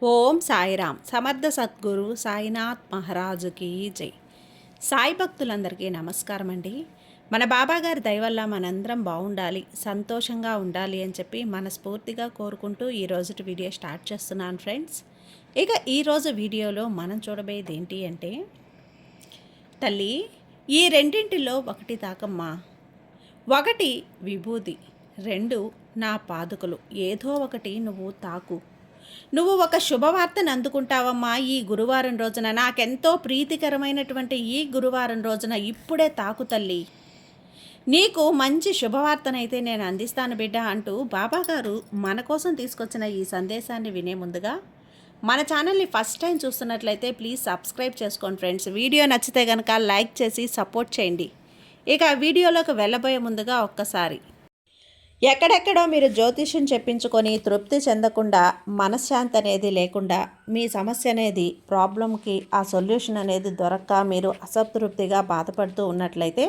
ఓం సాయిరామ్ సమర్థ సద్గురు సాయినాథ్ మహారాజుకి జై. సాయి భక్తులందరికీ నమస్కారం అండి. మన బాబాగారి దయ వల్ల మనందరం బాగుండాలి, సంతోషంగా ఉండాలి అని చెప్పి మనస్ఫూర్తిగా కోరుకుంటూ ఈరోజు వీడియో స్టార్ట్ చేస్తున్నాను ఫ్రెండ్స్. ఇక ఈరోజు వీడియోలో మనం చూడబోయేది ఏంటి అంటే, తల్లి ఈ రెండింటిలో ఒకటి తాకమ్మా. ఒకటి విభూది, రెండు నా పాదుకలు. ఏదో ఒకటి నువ్వు తాకు. నువ్వు ఒక శుభవార్తను అందుకుంటావమ్మా. ఈ గురువారం రోజున నాకెంతో ప్రీతికరమైనటువంటి ఈ గురువారం రోజున ఇప్పుడే తాకు తల్లి. నీకు మంచి శుభవార్తనైతే నేను అందిస్తాను బిడ్డ అంటూ బాబాగారు మన కోసం తీసుకొచ్చిన ఈ సందేశాన్ని వినే ముందుగా మన ఛానల్ని ఫస్ట్ టైం చూస్తున్నట్లయితే ప్లీజ్ సబ్స్క్రైబ్ చేసుకోండి ఫ్రెండ్స్. వీడియో నచ్చితే కనుక లైక్ చేసి సపోర్ట్ చేయండి. ఇక వీడియోలోకి వెళ్ళబోయే ముందుగా ఒక్కసారి, ఎక్కడెక్కడో మీరు జ్యోతిష్యం చెప్పించుకొని తృప్తి చెందకుండా, మనశ్శాంతి అనేది లేకుండా, మీ సమస్య అనేది ప్రాబ్లంకి ఆ సొల్యూషన్ అనేది దొరక్క మీరు అసంతృప్తిగా బాధపడుతూ ఉన్నట్లయితే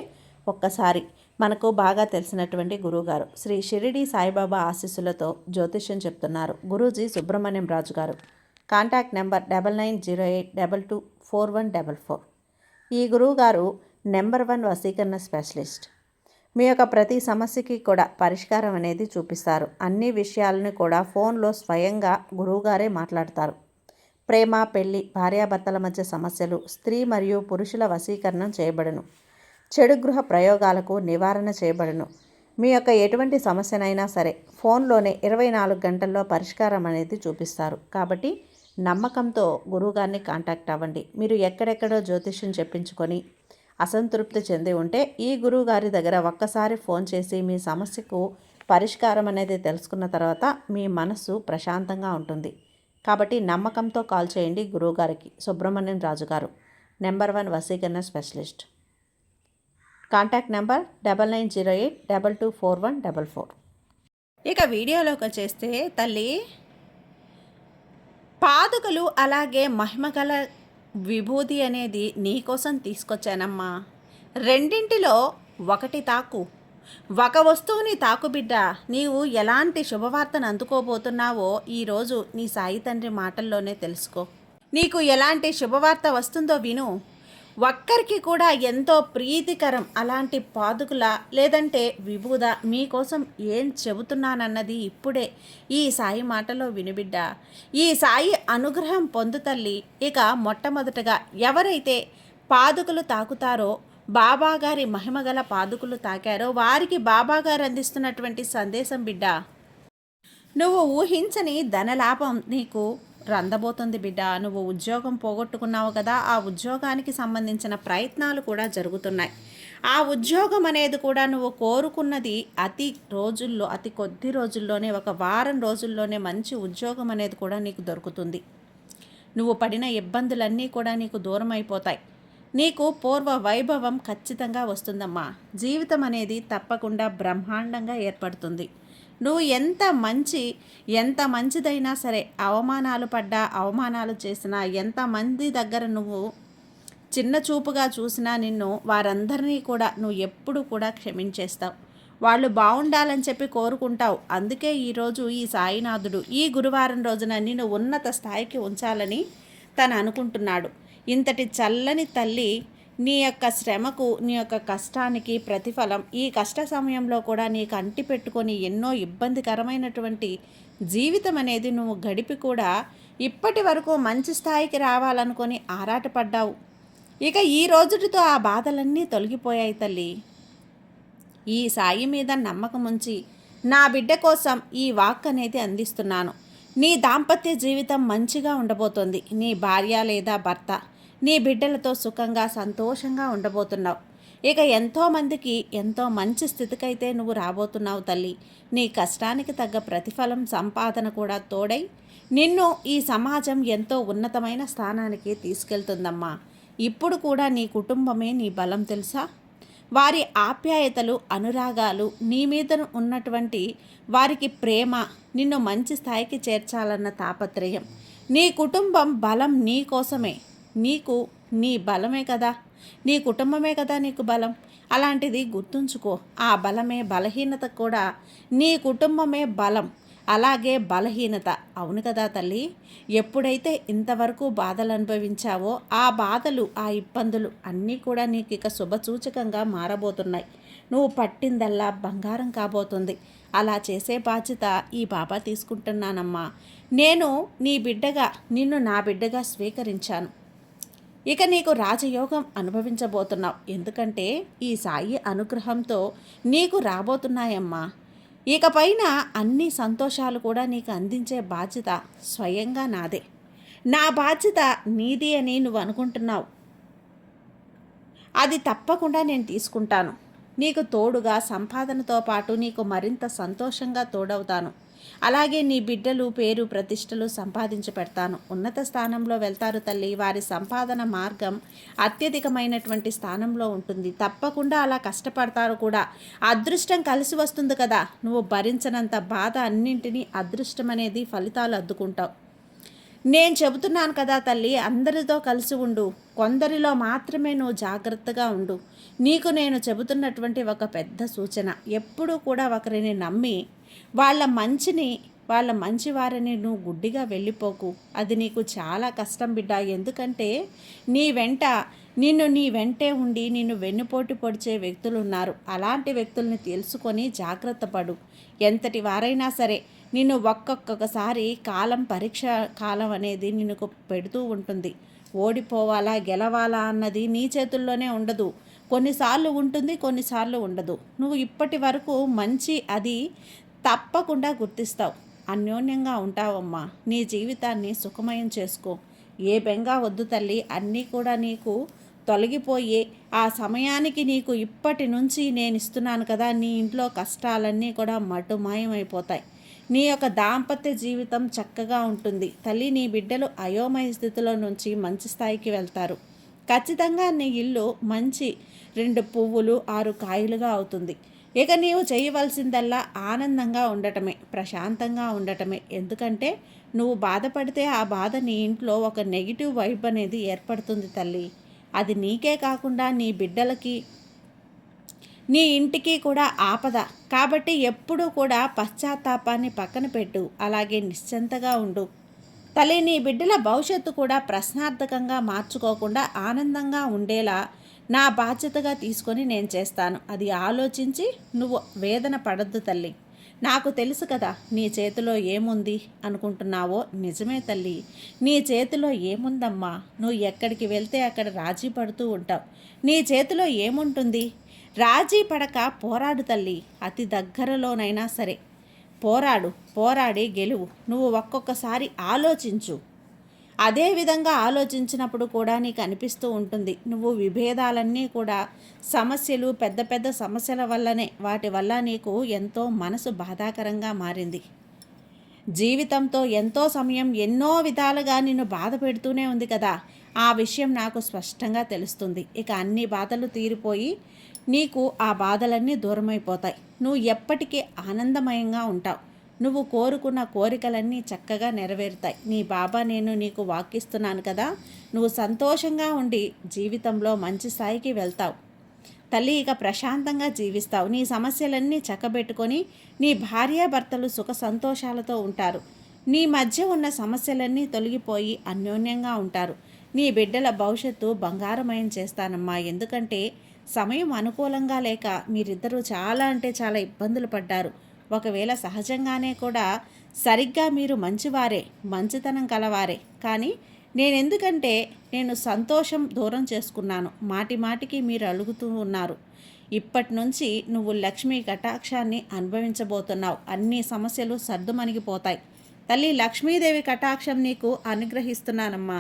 ఒక్కసారి మనకు బాగా తెలిసినటువంటి గురువుగారు శ్రీ షిరిడి సాయిబాబా ఆశీస్సులతో జ్యోతిష్యం చెప్తున్నారు గురూజీ సుబ్రహ్మణ్యం రాజు గారు. Contact number 9908224144. ఈ గురువుగారు నెంబర్ 1 వశీకరణ స్పెషలిస్ట్. మీ యొక్క ప్రతి సమస్యకి కూడా పరిష్కారం అనేది చూపిస్తారు. అన్ని విషయాలను కూడా ఫోన్లో స్వయంగా గురువుగారే మాట్లాడతారు. ప్రేమ, పెళ్లి, భార్యాభర్తల మధ్య సమస్యలు, స్త్రీ మరియు పురుషుల వశీకరణం చేయబడును. చెడు గృహ ప్రయోగాలకు నివారణ చేయబడును. మీ యొక్క ఎటువంటి సమస్యనైనా సరే ఫోన్లోనే 24 గంటల్లో పరిష్కారం అనేది చూపిస్తారు. కాబట్టి నమ్మకంతో గురువుగారిని కాంటాక్ట్ అవ్వండి. మీరు ఎక్కడెక్కడో జ్యోతిష్యం చెప్పించుకొని అసంతృప్తి చెంది ఉంటే ఈ గురువు గారి దగ్గర ఒక్కసారి ఫోన్ చేసి మీ సమస్యకు పరిష్కారం అనేది తెలుసుకున్న తర్వాత మీ మనసు ప్రశాంతంగా ఉంటుంది. కాబట్టి నమ్మకంతో కాల్ చేయండి గురువుగారికి. సుబ్రహ్మణ్యం రాజు గారు, నెంబర్ 1 వశీకరణ స్పెషలిస్ట్. Contact number 9908224144. ఇక వీడియోలోకి వచ్చేస్తే తల్లి, పాదుకలు అలాగే మహిమగల విభూది అనేది నీకోసం తీసుకొచ్చానమ్మా. రెండింటిలో ఒకటి తాకు. ఒక వస్తువుని తాకు బిడ్డ. నీవు ఎలాంటి శుభవార్తను అందుకోబోతున్నావో ఈరోజు నీ సాయి తండ్రి మాటల్లోనే తెలుసుకో. నీకు ఎలాంటి శుభవార్త వస్తుందో విను. ఒక్కరికి కూడా ఎంతో ప్రీతికరం అలాంటి పాదుకుల లేదంటే విభూద మీకోసం ఏం చెబుతున్నానన్నది ఇప్పుడే ఈ సాయి మాటలో వినుబిడ్డ. ఈ సాయి అనుగ్రహం పొందుతల్లి. ఇక మొట్టమొదటగా ఎవరైతే పాదుకులు తాకుతారో, బాబాగారి మహిమగల పాదుకులు తాకారో వారికి బాబాగారు అందిస్తున్నటువంటి సందేశం బిడ్డ, నువ్వు ఊహించని ధనలాభం నీకు రందబోతుంది బిడ్డ. నువ్వు ఉద్యోగం పోగొట్టుకున్నావు కదా, ఆ ఉద్యోగానికి సంబంధించిన ప్రయత్నాలు కూడా జరుగుతున్నాయి. ఆ ఉద్యోగం అనేది కూడా నువ్వు కోరుకున్నది అతి కొద్ది రోజుల్లోనే, ఒక వారం రోజుల్లోనే మంచి ఉద్యోగం అనేది కూడా నీకు దొరుకుతుంది. నువ్వు పడిన ఇబ్బందులన్నీ కూడా నీకు దూరం అయిపోతాయి. నీకు పూర్వ వైభవం ఖచ్చితంగా వస్తుందమ్మా. జీవితం అనేది తప్పకుండా బ్రహ్మాండంగా ఏర్పడుతుంది. నువ్వు ఎంత మంచిదైనా సరే, అవమానాలు పడ్డా, అవమానాలు చేసినా, ఎంతమంది దగ్గర నువ్వు చిన్న చూపుగా చూసినా నిన్ను వారందరినీ కూడా నువ్వు ఎప్పుడు కూడా క్షమించేస్తావు. వాళ్ళు బాగుండాలని చెప్పి కోరుకుంటావు. అందుకే ఈరోజు ఈ సాయినాథుడు ఈ గురువారం రోజున నిన్ను ఉన్నత స్థాయికి ఉంచాలని తను అనుకుంటున్నాడు. ఇంతటి చల్లని తల్లి నీ యొక్క శ్రమకు, నీ యొక్క కష్టానికి ప్రతిఫలం ఈ కష్ట సమయంలో కూడా నీకు అంటి పెట్టుకొని ఎన్నో ఇబ్బందికరమైనటువంటి జీవితం అనేది నువ్వు గడిపి కూడా ఇప్పటి వరకు మంచి స్థాయికి రావాలనుకొని ఆరాటపడ్డావు. ఇక ఈ రోజుటితో ఆ బాధలన్నీ తొలగిపోయాయి తల్లి. ఈ సాయి మీద నమ్మకం ఉంచి నా బిడ్డ కోసం ఈ వాక్ అనేది అందిస్తున్నాను. నీ దాంపత్య జీవితం మంచిగా ఉండబోతోంది. నీ భార్య లేదా భర్త, నీ బిడ్డలతో సుఖంగా సంతోషంగా ఉండబోతున్నావు. ఇక ఎంతోమందికి ఎంతో మంచి స్థితికైతే నువ్వు రాబోతున్నావు తల్లి. నీ కష్టానికి తగ్గ ప్రతిఫలం, సంపాదన కూడా తోడై నిన్ను ఈ సమాజం ఎంతో ఉన్నతమైన స్థానానికి తీసుకెళ్తుందమ్మా. ఇప్పుడు కూడా నీ కుటుంబమే నీ బలం తెలుసా? వారి ఆప్యాయతలు, అనురాగాలు, నీ మీద ఉన్నటువంటి వారికి ప్రేమ నిన్ను మంచి స్థాయికి చేర్చాలన్న తాపత్రయం, నీ కుటుంబం బలం నీ కోసమే. నీకు నీ బలమే కదా, నీ కుటుంబమే కదా నీకు బలం. అలాంటిది గుర్తుంచుకో. ఆ బలమే బలహీనత కూడా నీ కుటుంబమే బలం. అలాగే బలహీనత. అవును కదా తల్లి. ఎప్పుడైతే ఇంతవరకు బాధలు అనుభవించావో ఆ బాధలు, ఆ ఇబ్బందులు అన్నీ కూడా నీకు ఇక శుభసూచకంగా మారబోతున్నాయి. నువ్వు పట్టిందల్లా బంగారం కాబోతుంది. అలా చేసే బాధ్యత ఈ బాబా తీసుకుంటున్నానమ్మా. నేను నీ బిడ్డగా, నిన్ను నా బిడ్డగా స్వీకరించాను. ఇక నీకు రాజయోగం అనుభవించబోతున్నావు. ఎందుకంటే ఈ సాయి అనుగ్రహంతో నీకు రాబోతున్నాయమ్మా. ఇకపైన అన్ని సంతోషాలు కూడా నీకు అందించే బాధ్యత స్వయంగా నాదే. నా బాధ్యత నీది అని నువ్వు అనుకుంటున్నావు. అది తప్పకుండా నేను తీసుకుంటాను. నీకు తోడుగా సంపాదనతో పాటు నీకు మరింత సంతోషంగా తోడవుతాను. అలాగే నీ బిడ్డలు పేరు ప్రతిష్టలు సంపాదించి పెడతాను. ఉన్నత స్థానంలో వెళ్తారు తల్లి. వారి సంపాదన మార్గం అత్యధికమైనటువంటి స్థానంలో ఉంటుంది. తప్పకుండా అలా కష్టపడతారు కూడా. అదృష్టం కలిసి వస్తుంది కదా. నువ్వు భరించనంత బాధ అన్నింటినీ అదృష్టం అనేది ఫలితాలు అద్దుకుంటావు. నేను చెబుతున్నాను కదా తల్లి, అందరితో కలిసి ఉండు. కొందరిలో మాత్రమే నువ్వు జాగ్రత్తగా ఉండు. నీకు నేను చెబుతున్నటువంటి ఒక పెద్ద సూచన, ఎప్పుడూ కూడా ఒకరిని నమ్మి వాళ్ళ మంచివారిని నువ్వు గుడ్డిగా వెళ్ళిపోకు. అది నీకు చాలా కష్టం బిడ్డ. ఎందుకంటే నీ వెంటే ఉండి నిన్ను వెన్నుపోటు పొడిచే వ్యక్తులు ఉన్నారు. అలాంటి వ్యక్తుల్ని తెలుసుకొని జాగ్రత్త పడు. ఎంతటి వారైనా సరే నిన్ను ఒక్కొక్కసారి పరీక్ష కాలం అనేది నిన్ను పెడుతూ ఉంటుంది. ఓడిపోవాలా గెలవాలా అన్నది నీ చేతుల్లోనే ఉండదు. కొన్నిసార్లు ఉంటుంది, కొన్నిసార్లు ఉండదు. నువ్వు ఇప్పటి వరకు అది తప్పకుండా గుర్తిస్తావు. అన్యోన్యంగా ఉంటావమ్మా. నీ జీవితాన్ని సుఖమయం చేసుకో. ఏ బెంగా వద్దు తల్లి. అన్నీ కూడా నీకు తొలగిపోయి ఆ సమయానికి నీకు ఇప్పటి నుంచి నేను ఇస్తున్నాను కదా, నీ ఇంట్లో కష్టాలన్నీ కూడా మటుమాయమైపోతాయి. నీ యొక్క దాంపత్య జీవితం చక్కగా ఉంటుంది తల్లి. నీ బిడ్డలు అయోమయ స్థితిలో నుంచి మంచి స్థాయికి వెళ్తారు. ఖచ్చితంగా నీ ఇల్లు మంచి 2 పువ్వులు 6 కాయలుగా అవుతుంది. ఇక నీవు చేయవలసిందల్లా ఆనందంగా ఉండటమే, ప్రశాంతంగా ఉండటమే. ఎందుకంటే నువ్వు బాధపడితే ఆ బాధ నీ ఇంట్లో ఒక నెగిటివ్ వైబ్ అనేది ఏర్పడుతుంది తల్లి. అది నీకే కాకుండా నీ బిడ్డలకి, నీ ఇంటికి కూడా ఆపద. కాబట్టి ఎప్పుడూ కూడా పశ్చాత్తాపాన్ని పక్కన పెట్టు. అలాగే నిశ్చింతగా ఉండు తల్లి. నీ బిడ్డల భవిష్యత్తు కూడా ప్రశ్నార్థకంగా మార్చుకోకుండా ఆనందంగా ఉండేలా నా బాధ్యతగా తీసుకొని నేను చేస్తాను. అది ఆలోచించి నువ్వు వేదన పడద్దు తల్లి. నాకు తెలుసు కదా నీ చేతిలో ఏముంది అనుకుంటున్నావో. నిజమే తల్లి, నీ చేతిలో ఏముందమ్మా. నువ్వు ఎక్కడికి వెళ్తే అక్కడ రాజీ పడుతూ ఉంటావు. నీ చేతిలో ఏముంటుంది? రాజీ పడక పోరాడు తల్లి. అతి దగ్గరలోనైనా సరే పోరాడి గెలువు. నువ్వు ఒక్కొక్కసారి ఆలోచించు. అదే విధంగా ఆలోచించినప్పుడు కూడా నీకు అనిపిస్తూ ఉంటుంది, నువ్వు విభేదాలన్నీ కూడా సమస్యలు, పెద్ద పెద్ద సమస్యల వల్లనే, వాటి వల్ల నీకు ఎంతో మనసు బాధాకరంగా మారింది. జీవితంతో ఎంతో సమయం ఎన్నో విధాలుగా నిన్ను బాధ పెడుతూనే ఉంది కదా. ఆ విషయం నాకు స్పష్టంగా తెలుస్తుంది. ఇక అన్ని బాధలు తీరిపోయి నీకు ఆ బాధలన్నీ దూరమైపోతాయి. నువ్వు ఎప్పటికీ ఆనందమయంగా ఉంటావు. నువ్వు కోరుకున్న కోరికలన్నీ చక్కగా నెరవేరుతాయి. నీ బాబా నేను నీకు వాక్కిస్తున్నాను కదా. నువ్వు సంతోషంగా ఉండి జీవితంలో మంచి స్థాయికి వెళ్తావు తల్లి. ఇక ప్రశాంతంగా జీవిస్తావు. నీ సమస్యలన్నీ చక్కబెట్టుకొని నీ భార్యాభర్తలు సుఖ సంతోషాలతో ఉంటారు. నీ మధ్య ఉన్న సమస్యలన్నీ తొలగిపోయి అన్యోన్యంగా ఉంటారు. నీ బిడ్డల భవిష్యత్తు బంగారమయం చేస్తానమ్మా. ఎందుకంటే సమయం అనుకూలంగా లేక మీరిద్దరూ చాలా చాలా ఇబ్బందులు పడ్డారు. ఒకవేళ సహజంగానే కూడా సరిగ్గా మీరు మంచివారే, మంచితనం కలవారే. కానీ నేను సంతోషం దూరం చేసుకున్నాను. మాటికి మీరు అలుగుతూ ఉన్నారు. ఇప్పటి నుంచి నువ్వు లక్ష్మీ కటాక్షాన్ని అనుభవించబోతున్నావు. అన్ని సమస్యలు సర్దుమణిగిపోతాయి తల్లి. లక్ష్మీదేవి కటాక్షం నీకు అనుగ్రహిస్తున్నానమ్మా.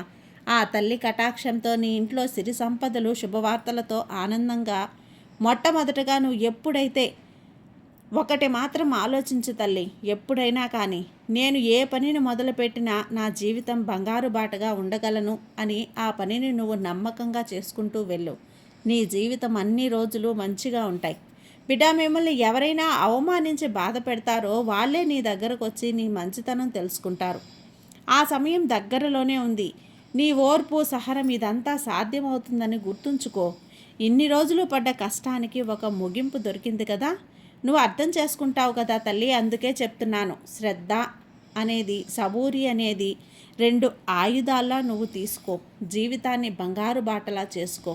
ఆ తల్లి కటాక్షంతో నీ ఇంట్లో సిరి సంపదలు, శుభవార్తలతో ఆనందంగా. మొట్టమొదటగా నువ్వు ఎప్పుడైతే ఒకటి మాత్రం ఆలోచించు తల్లి, ఎప్పుడైనా కానీ నేను ఏ పనిని మొదలుపెట్టినా నా జీవితం బంగారు బాటగా ఉండగలను అని ఆ పనిని నువ్వు నమ్మకంగా చేసుకుంటూ వెళ్ళు. నీ జీవితం అన్ని రోజులు మంచిగా ఉంటాయి బిడ్డ. మిమ్మల్ని ఎవరైనా అవమానించి బాధ పెడతారో వాళ్ళే నీ దగ్గరకు వచ్చి నీ మంచితనం తెలుసుకుంటారు. ఆ సమయం దగ్గరలోనే ఉంది. నీ ఓర్పు, సహనం ఇదంతా సాధ్యమవుతుందని గుర్తుంచుకో. ఇన్ని రోజులు పడ్డ కష్టానికి ఒక ముగింపు దొరికింది కదా. నువ్వు అర్థం చేసుకుంటావు కదా తల్లి, అందుకే చెప్తున్నాను. శ్రద్ధ అనేది, సబూరి అనేది రెండు ఆయుధాల్లా నువ్వు తీసుకో. జీవితాన్ని బంగారు బాటలా చేసుకో.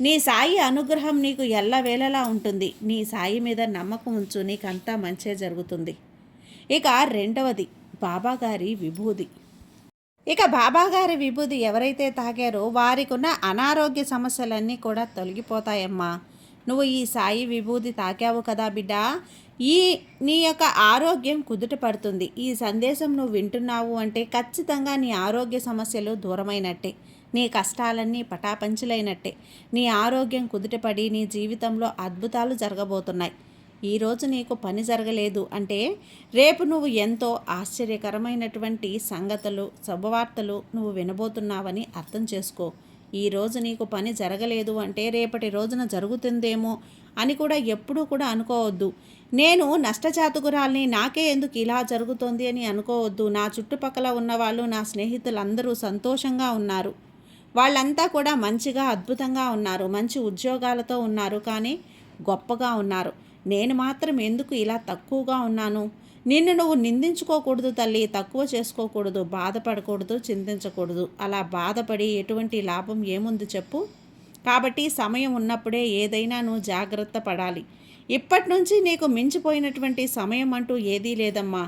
నీ సాయి అనుగ్రహం నీకు ఎల్లవేళలా ఉంటుంది. నీ సాయి మీద నమ్మకం ఉంచు, నీకంతా మంచే జరుగుతుంది. ఇక రెండవది బాబాగారి విభూది. ఇక బాబాగారి విభూది ఎవరైతే తాగారో వారికి ఉన్న అనారోగ్య సమస్యలన్నీ కూడా తొలగిపోతాయమ్మా. నువ్వు ఈ సాయి విభూది తాకావు కదా బిడ్డ, నీ యొక్క ఆరోగ్యం కుదుట పడుతుంది. ఈ సందేశం నువ్వు వింటున్నావు అంటే ఖచ్చితంగా నీ ఆరోగ్య సమస్యలు దూరమైనట్టే, నీ కష్టాలన్నీ పటాపంచులైనట్టే. నీ ఆరోగ్యం కుదుటపడి నీ జీవితంలో అద్భుతాలు జరగబోతున్నాయి. ఈరోజు నీకు పని జరగలేదు అంటే రేపు నువ్వు ఎంతో ఆశ్చర్యకరమైనటువంటి సంగతులు, శుభవార్తలు నువ్వు వినబోతున్నావని అర్థం చేసుకో. ఈరోజు నీకు పని జరగలేదు అంటే రేపటి రోజున జరుగుతుందేమో అని కూడా ఎప్పుడూ కూడా అనుకోవద్దు. నేను నష్టజాతకురాల్ని, నాకే ఎందుకు ఇలా జరుగుతోంది అని అనుకోవద్దు. నా చుట్టుపక్కల ఉన్నవాళ్ళు, నా స్నేహితులందరూ సంతోషంగా ఉన్నారు. వాళ్ళంతా కూడా మంచిగా అద్భుతంగా ఉన్నారు, మంచి ఉద్యోగాలతో ఉన్నారు, కానీ గొప్పగా ఉన్నారు. నేను మాత్రం ఎందుకు ఇలా తక్కువగా ఉన్నాను? నిన్ను నువ్వు నిందించుకోకూడదు తల్లి, తక్కువ చేసుకోకూడదు, బాధపడకూడదు, చింతించకూడదు. అలా బాధపడి ఎటువంటి లాభం ఏముంది చెప్పు? కాబట్టి సమయం ఉన్నప్పుడే ఏదైనా నువ్వు జాగ్రత్త పడాలి. ఇప్పటి నుంచి నీకు మించిపోయినటువంటి సమయం అంటూ ఏదీ లేదమ్మా.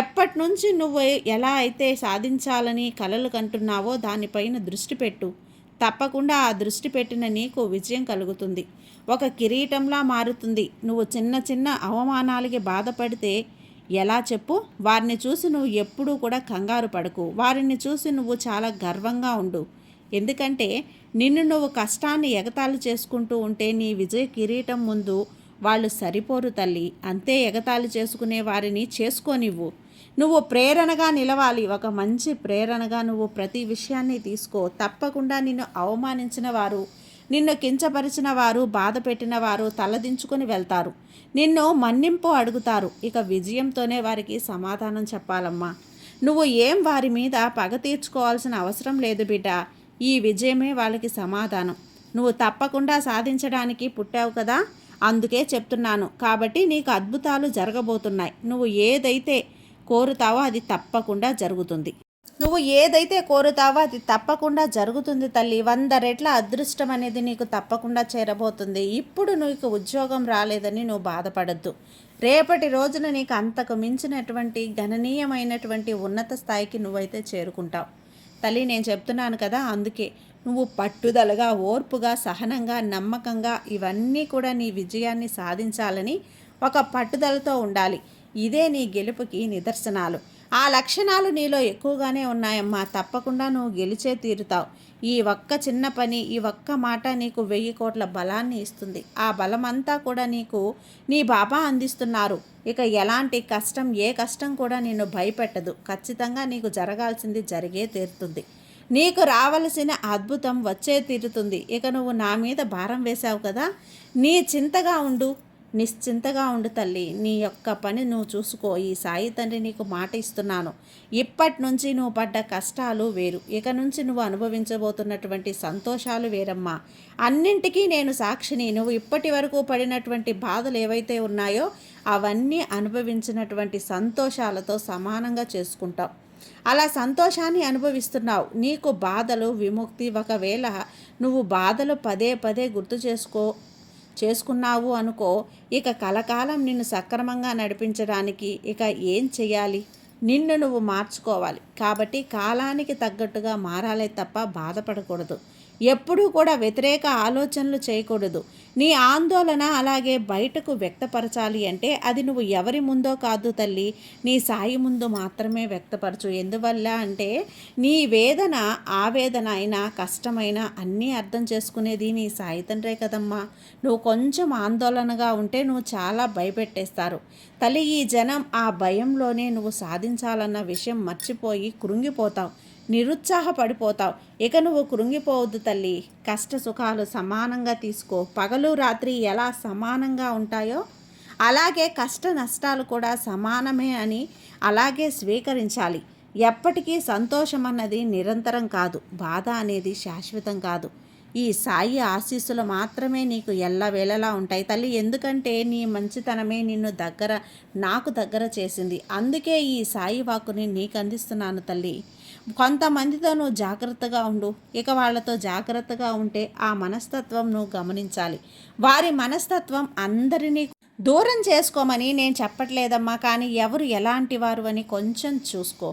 ఎప్పటి నుంచి నువ్వు ఎలా అయితే సాధించాలని కలలు కంటున్నావో దానిపైన దృష్టి పెట్టు. తప్పకుండా ఆ దృష్టి పెట్టిన నీకు విజయం కలుగుతుంది. ఒక కిరీటంలా మారుతుంది. నువ్వు చిన్న చిన్న అవమానాలకి బాధపడితే ఎలా చెప్పు? వారిని చూసి నువ్వు ఎప్పుడూ కూడా కంగారు పడకు. వారిని చూసి నువ్వు చాలా గర్వంగా ఉండు. ఎందుకంటే నిన్ను నువ్వు కష్టాన్ని ఎగతాళి చేసుకుంటూ ఉంటే నీ విజయ కిరీటం ముందు వాళ్ళు సరిపోరు తల్లి. అంతే, ఎగతాళి చేసుకునే వారిని చేసుకోనివ్వు. నువ్వు ప్రేరణగా నిలవాలి. ఒక మంచి ప్రేరణగా నువ్వు ప్రతి విషయాన్ని తీసుకో. తప్పకుండా నిన్ను అవమానించిన వారు, నిన్ను కించపరిచిన వారు, బాధ పెట్టిన వారు తలదించుకొని వెళ్తారు. నిన్ను మన్నింపు అడుగుతారు. ఇక విజయంతోనే వారికి సమాధానం చెప్పాలమ్మా. నువ్వు ఏం వారి మీద పగ తీర్చుకోవాల్సిన అవసరం లేదు బిడ్డ. ఈ విజయమే వాళ్ళకి సమాధానం. నువ్వు తప్పకుండా సాధించడానికి పుట్టావు కదా, అందుకే చెప్తున్నాను. కాబట్టి నీకు అద్భుతాలు జరగబోతున్నాయి. నువ్వు ఏదైతే కోరుతావో అది తప్పకుండా జరుగుతుంది. నువ్వు ఏదైతే కోరుతావో అది తప్పకుండా జరుగుతుంది తల్లి. 100 రెట్ల అదృష్టం అనేది నీకు తప్పకుండా చేరబోతుంది. ఇప్పుడు నీకు ఉద్యోగం రాలేదని నువ్వు బాధపడద్దు. రేపటి రోజున నీకు అంతకు మించినటువంటి గణనీయమైనటువంటి ఉన్నత స్థాయికి నువ్వైతే చేరుకుంటావు తల్లి. నేను చెప్తున్నాను కదా, అందుకే నువ్వు పట్టుదలగా, ఓర్పుగా, సహనంగా, నమ్మకంగా ఇవన్నీ కూడా నీ విజయాన్ని సాధించాలని ఒక పట్టుదలతో ఉండాలి. ఇదే నీ గెలుపుకి నిదర్శనాలు. ఆ లక్షణాలు నీలో ఎక్కువగానే ఉన్నాయమ్మా. తప్పకుండా నువ్వు గెలిచే తీరుతావు. ఈ ఒక్క చిన్న పని, ఈ ఒక్క మాట నీకు 1000 కోట్ల బలాన్ని ఇస్తుంది. ఆ బలమంతా కూడా నీకు నీ బాబా అందిస్తున్నారు. ఇక ఎలాంటి కష్టం, ఏ కష్టం కూడా నిన్ను భయపెట్టదు. ఖచ్చితంగా నీకు జరగాల్సింది జరిగే తీరుతుంది. నీకు రావలసిన అద్భుతం వచ్చే తీరుతుంది. ఇక నువ్వు నా మీద భారం వేశావు కదా, నీ చింతగా ఉండు, నిశ్చింతగా ఉండు తల్లి. నీ యొక్క పని నువ్వు చూసుకో. ఈ సాయి తండ్రి నీకు మాట ఇస్తున్నాను. ఇప్పటి నుంచి నువ్వు పడ్డ కష్టాలు వేరు, ఇక నుంచి నువ్వు అనుభవించబోతున్నటువంటి సంతోషాలు వేరమ్మా. అన్నింటికీ నేను సాక్షిని. నువ్వు ఇప్పటి వరకు పడినటువంటి బాధలు ఏవైతే ఉన్నాయో అవన్నీ అనుభవించినటువంటి సంతోషాలతో సమానంగా చేసుకుంటావు. అలా సంతోషాన్ని అనుభవిస్తున్నావు. నీకు బాధలు విముక్తి. ఒకవేళ నువ్వు బాధలు పదే పదే గుర్తు చేసుకున్నావు అనుకో, ఇక కలకాలం నిన్ను సక్రమంగా నడిపించడానికి ఇక ఏం చెయ్యాలి? నిన్ను నువ్వు మార్చుకోవాలి. కాబట్టి కాలానికి తగ్గట్టుగా మారాలే తప్ప బాధపడకూడదు. ఎప్పుడూ కూడా వ్యతిరేక ఆలోచనలు చేయకూడదు. నీ ఆందోళన అలాగే బయటకు వ్యక్తపరచాలి అంటే అది నువ్వు ఎవరి ముందో కాదు తల్లి, నీ సాయి ముందు మాత్రమే వ్యక్తపరచు. ఎందువల్ల అంటే నీ వేదన, ఆవేదన అయినా, కష్టమైనా అన్నీ అర్థం చేసుకునేది నీ సాయి తండ్రే కదమ్మా. నువ్వు కొంచెం ఆందోళనగా ఉంటే నువ్వు చాలా భయపెట్టేస్తారు తల్లి. ఈ జనం ఆ భయంలోనే నువ్వు సాధించాలన్న విషయం మర్చిపోయి కృంగిపోతావు, నిరుత్సాహపడిపోతావు. ఇక నువ్వు కృంగిపోవద్దు తల్లి. కష్ట సుఖాలు సమానంగా తీసుకో. పగలు రాత్రి ఎలా సమానంగా ఉంటాయో అలాగే కష్ట నష్టాలు కూడా సమానమే అని అలాగే స్వీకరించాలి. ఎప్పటికీ సంతోషం అన్నది నిరంతరం కాదు, బాధ అనేది శాశ్వతం కాదు. ఈ సాయి ఆశీస్సులు మాత్రమే నీకు ఎల్లవేళలా ఉంటాయి తల్లి. ఎందుకంటే నీ మంచితనమే నిన్ను నాకు దగ్గర చేసింది. అందుకే ఈ సాయి వాక్కుని నీకు అందిస్తున్నాను తల్లి. కొంతమందితో నువ్వు జాగ్రత్తగా ఉండు. ఇక వాళ్ళతో జాగ్రత్తగా ఉంటే ఆ మనస్తత్వం నువ్వు గమనించాలి. వారి మనస్తత్వం అందరినీ దూరం చేసుకోమని నేను చెప్పట్లేదమ్మా, కానీ ఎవరు ఎలాంటి వారు అని కొంచెం చూసుకో.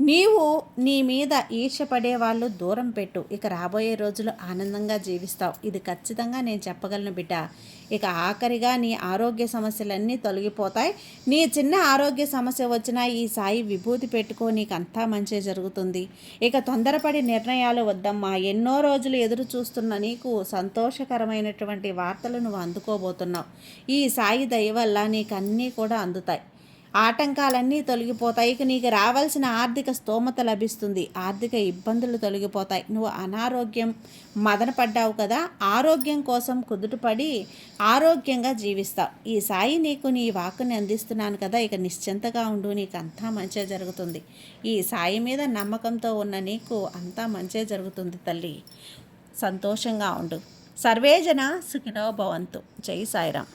నీవు నీ మీద ఈర్ష్యపడే వాళ్ళు దూరం పెట్టు. ఇక రాబోయే రోజులు ఆనందంగా జీవిస్తావు. ఇది ఖచ్చితంగా నేను చెప్పగలను బిడ్డ. ఇక ఆఖరిగా నీ ఆరోగ్య సమస్యలన్నీ తొలగిపోతాయి. నీ చిన్న ఆరోగ్య సమస్య వచ్చినా ఈ సాయి విభూతి పెట్టుకో, నీకు అంతా మంచి జరుగుతుంది. ఇక తొందరపడి నిర్ణయాలు వద్దమ్మా. ఎన్నో రోజులు ఎదురు చూస్తున్న నీకు సంతోషకరమైనటువంటి వార్తలు నువ్వు అందుకోబోతున్నావు. ఈ సాయి దయ వల్ల నీకు అన్నీ కూడా అందుతాయి. ఆటంకాలన్నీ తొలగిపోతాయి. ఇక నీకు రావాల్సిన ఆర్థిక స్తోమత లభిస్తుంది. ఆర్థిక ఇబ్బందులు తొలగిపోతాయి. నువ్వు అనారోగ్యం మదన పడ్డావు కదా, ఆరోగ్యం కోసం కుదుటపడి ఆరోగ్యంగా జీవిస్తావు. ఈ సాయి నీకు నీ వాక్కుని అందిస్తున్నాను కదా, ఇక నిశ్చింతగా ఉండు. నీకు అంతా మంచే జరుగుతుంది. ఈ సాయి మీద నమ్మకంతో ఉన్న నీకు అంతా మంచే జరుగుతుంది తల్లి. సంతోషంగా ఉండు. సర్వేజన సుఖినో భవంతు. జై సాయిరాం.